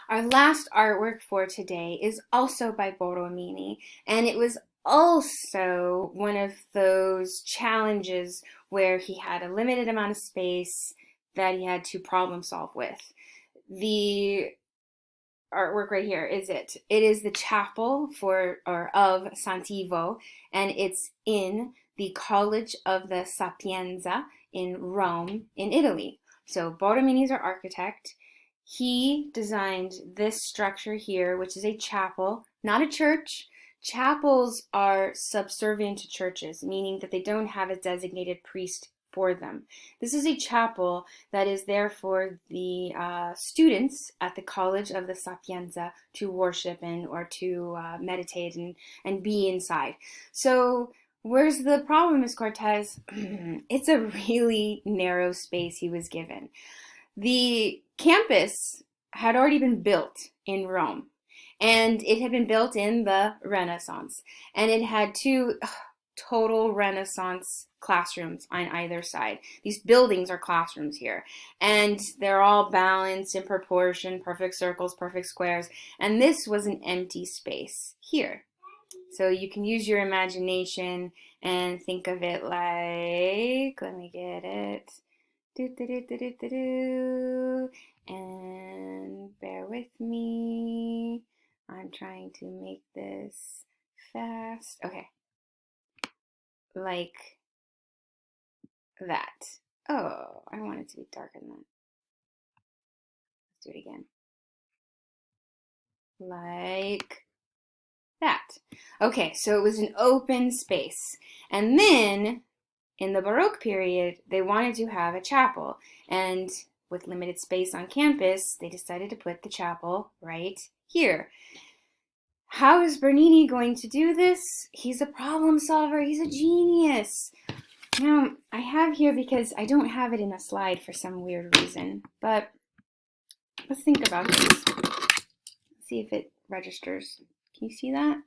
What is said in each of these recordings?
Our last artwork for today is also by Borromini, and it was also one of those challenges where he had a limited amount of space that he had to problem solve with. The artwork right here is it. It is the chapel of Santivo, and it's in the College of the Sapienza in Rome, in Italy. So Borromini's our architect. He designed this structure here, which is a chapel, not a church. Chapels are subservient to churches, meaning that they don't have a designated priest for them. This is a chapel that is there for the students at the College of the Sapienza to worship in or to meditate and be inside. So where's the problem, Ms. Cortez? It's a really narrow space he was given. The campus had already been built in Rome, and it had been built in the Renaissance, and it had two total Renaissance classrooms on either side. These buildings are classrooms here, and they're all balanced in proportion, perfect circles, perfect squares, and this was an empty space here. So you can use your imagination and think of it like, let me get it. And bear with me. I'm trying to make this fast. Okay. Like that. Oh, I want it to be darker than that. Let's do it again. Like that. Okay, so it was an open space. And then in the Baroque period, they wanted to have a chapel. And with limited space on campus, they decided to put the chapel right here. How is Bernini going to do this? He's a problem solver. He's a genius. Now, I have here, because I don't have it in a slide for some weird reason, but let's think about this. Let's see if it registers. Can you see that?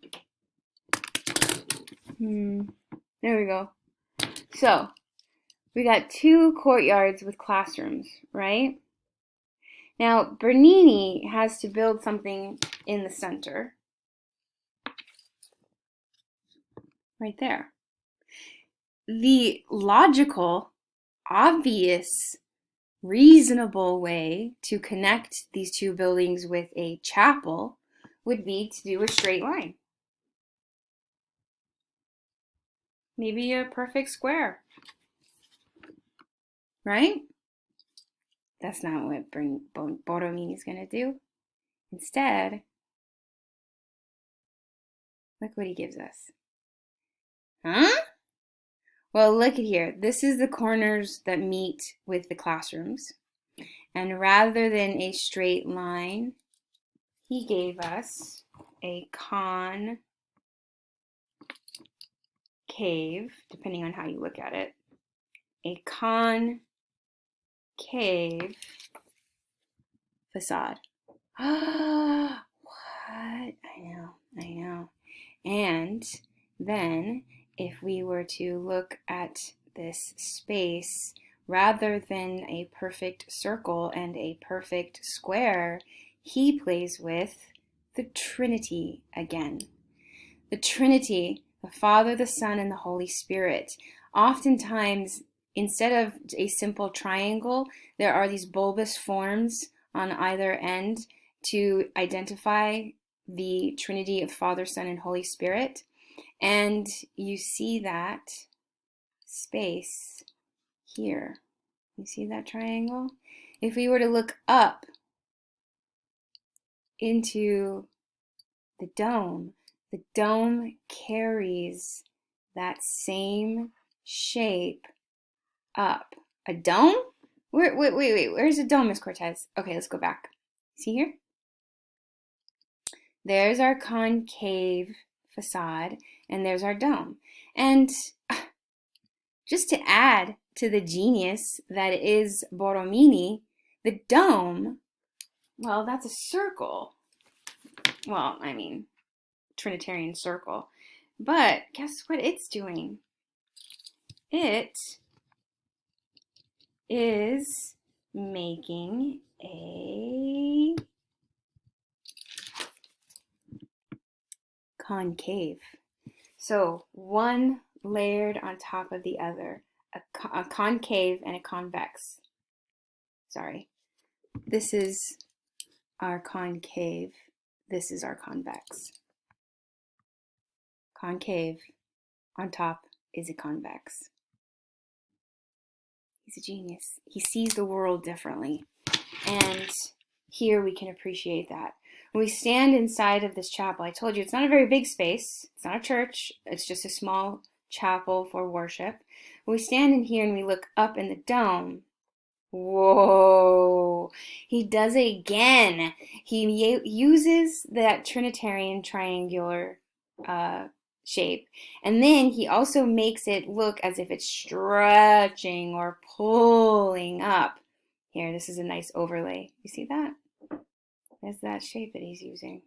There we go. So, we got two courtyards with classrooms, right? Now, Bernini has to build something in the center. Right there. The logical, obvious, reasonable way to connect these two buildings with a chapel would be to do a straight line. Maybe a perfect square. Right? That's not what Borromini is going to do. Instead, look what he gives us. Huh? Well, look at here. This is the corners that meet with the classrooms. And rather than a straight line, he gave us a concave, depending on how you look at it, a concave facade. What? I know. And then if we were to look at this space, rather than a perfect circle and a perfect square, he plays with the Trinity again. The Trinity, the Father, the Son, and the Holy Spirit. Oftentimes, instead of a simple triangle, there are these bulbous forms on either end to identify the Trinity of Father, Son, and Holy Spirit. And you see that space here. You see that triangle? If we were to look up into the dome carries that same shape up. A dome? Wait. Where's a dome, Miss Cortez? Okay, let's go back. See here? There's our concave facade, and there's our dome. And just to add to the genius that is Borromini, the dome, well, that's a circle. Well, I mean, Trinitarian circle. But guess what it's doing? It is making a concave. So one layered on top of the other, a concave and a convex. Sorry, this is our concave, this is our convex. Concave on top is a convex. He's a genius. He sees the world differently. And here we can appreciate that. When we stand inside of this chapel, I told you it's not a very big space. It's not a church. It's just a small chapel for worship. When we stand in here and we look up in the dome, whoa, he does it again. He uses that Trinitarian triangular shape, and then he also makes it look as if it's stretching or pulling up. Here, this is a nice overlay. You see that? There's that shape that he's using.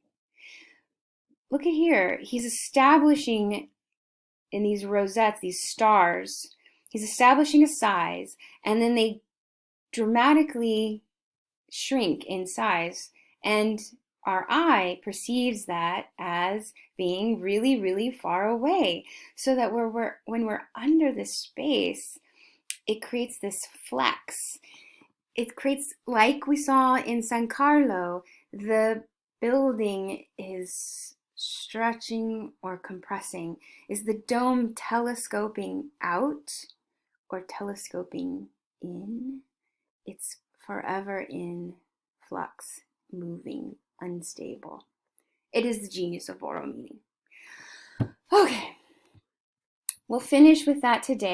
Look at here. He's establishing in these rosettes, these stars, he's establishing a size, and then they dramatically shrink in size, and our eye perceives that as being really, really far away, so that when we're under this space, it creates this flex. It creates, like we saw in San Carlo, the building is stretching or compressing. Is the dome telescoping out or telescoping in? It's forever in flux, moving, unstable. It is the genius of Borromini. Okay, we'll finish with that today.